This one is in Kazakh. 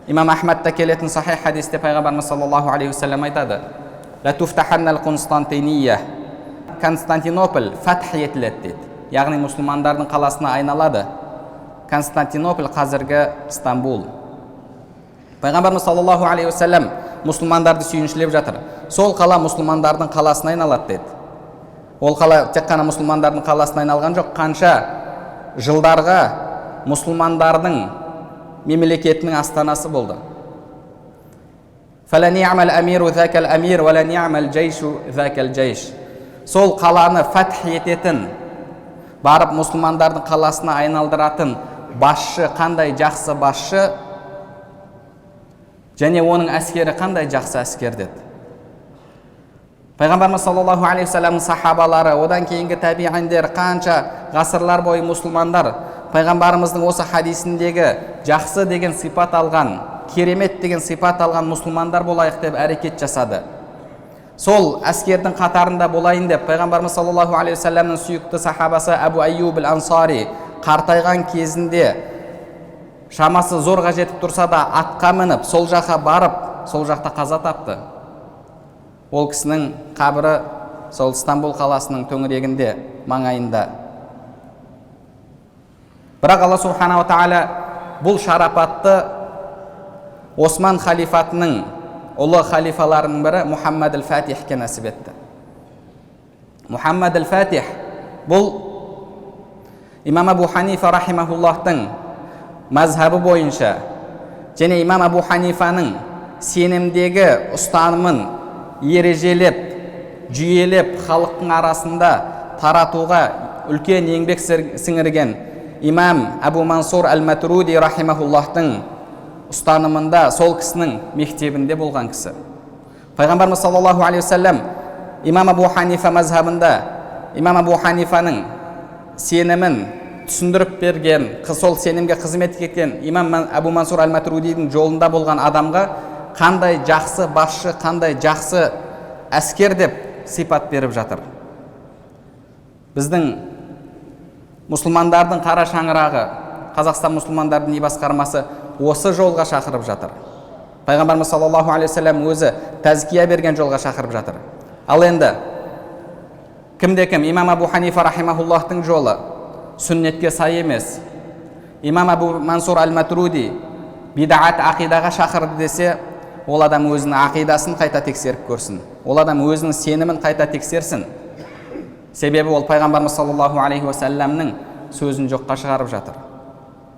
Имам Ахмадта келетін сахих хадисте пайғамбарымыз саллаллаху алейхи уассалам айтады: "Ла туфтаханнал Константинияh", Константинополь фатх етіледі дейді. Яғни мұсылмандардың қаласына айналады. Константинополь қазіргі Стамбул. Пайғамбарымыз саллаллаху алейхи уассалам мұсылмандарды сүйіншілеп жатыр. Сол қала мұсылмандардың қаласына айналады деді. Ол қала тек қана мұсылмандардың қаласына айналған жоқ, қанша жылдарға мұсылмандардың мемлекетінің астанасы болды. Фала ни'мал амиру закал амир ва ла ни'мал джейшу закал джейш. Сол қаланы фатх ететін, барып мұсылмандардың қаласына айналдыратын басшы қандай жақсы басшы, және оның әскері қандай жақсы әскер деді. Пайғамбарымыз саллаллаху алейхи вассаламның сахабалары, одан кейінгі табиғиндер, қанша ғасырлар бойы мұсылмандар пайғамбарымыздың осы хадисіндегі жақсы деген сипат алған, керемет деген сипат алған мұсылмандар болайық деп әрекет жасады. Сол әскердің қатарында болайын деп пайғамбарымыз саллаллаху алейхи вассаламның сүйікті сахабасы Абу Айюб аль-Ансари қартайған кезінде шамасы зорға жетіп тұрса да атқа мініп сол жаққа барып, сол жақта қаза тапты. Ол кісінің қабірі сол Стамбул қаласының төңірегінде, маңайында. Бірақ Алла субхана ва тағала бұл шарапатты Осман халифатының ұлы халифаларының бірі Мухаммад аль-Фатихке нәсіп етті. Мухаммад аль-Фатих бұл имам Абу Ханифа рахимахуллахтың мазхабы бойынша және имам Абу Ханифаның сенімдегі ұстанымын ережелеп, жүйелеп халықтың арасында таратуға үлкен еңбек сіңірген имам Абу Мансур аль-Матруди рахимахуллахтың ұстанымында, сол кісінің мектебінде болған кісі. Пайғамбарымыз саллаллаху алейхи вассалам имам Абу Ханифа мазхабында имам Абу Ханифаның сенімін түсіндіріп берген, сол сенімге қызмет еткен имам Абу Мансур аль-Матрудидің жолында болған адамға қандай жақсы басшы, қандай жақсы әскер деп сипат беріп жатыр. Біздің мұсылмандардың қара шаңырағы, Қазақстан мұсылмандардың діни басқармасы осы жолға шақырып жатыр. Пайғамбарымыз саллаллаху алейхи вассалам өзі тәзкия берген жолға шақырып жатыр. Ал енді кімде-кім имам Абу Ханифа рахимахуллахтың жолы сүннетке сай емес, имам Абу Мансур аль-Матруди бидаат ақидаға шақырды десе, ол адам өзінің ақидасын қайта тексеріп көрсін. Ол адам өзінің сенімін қайта тексерсін. Себебі ол пайғамбарымыз саллаллаху алейхи вассаламның сөзін жоққа шығарып жатыр.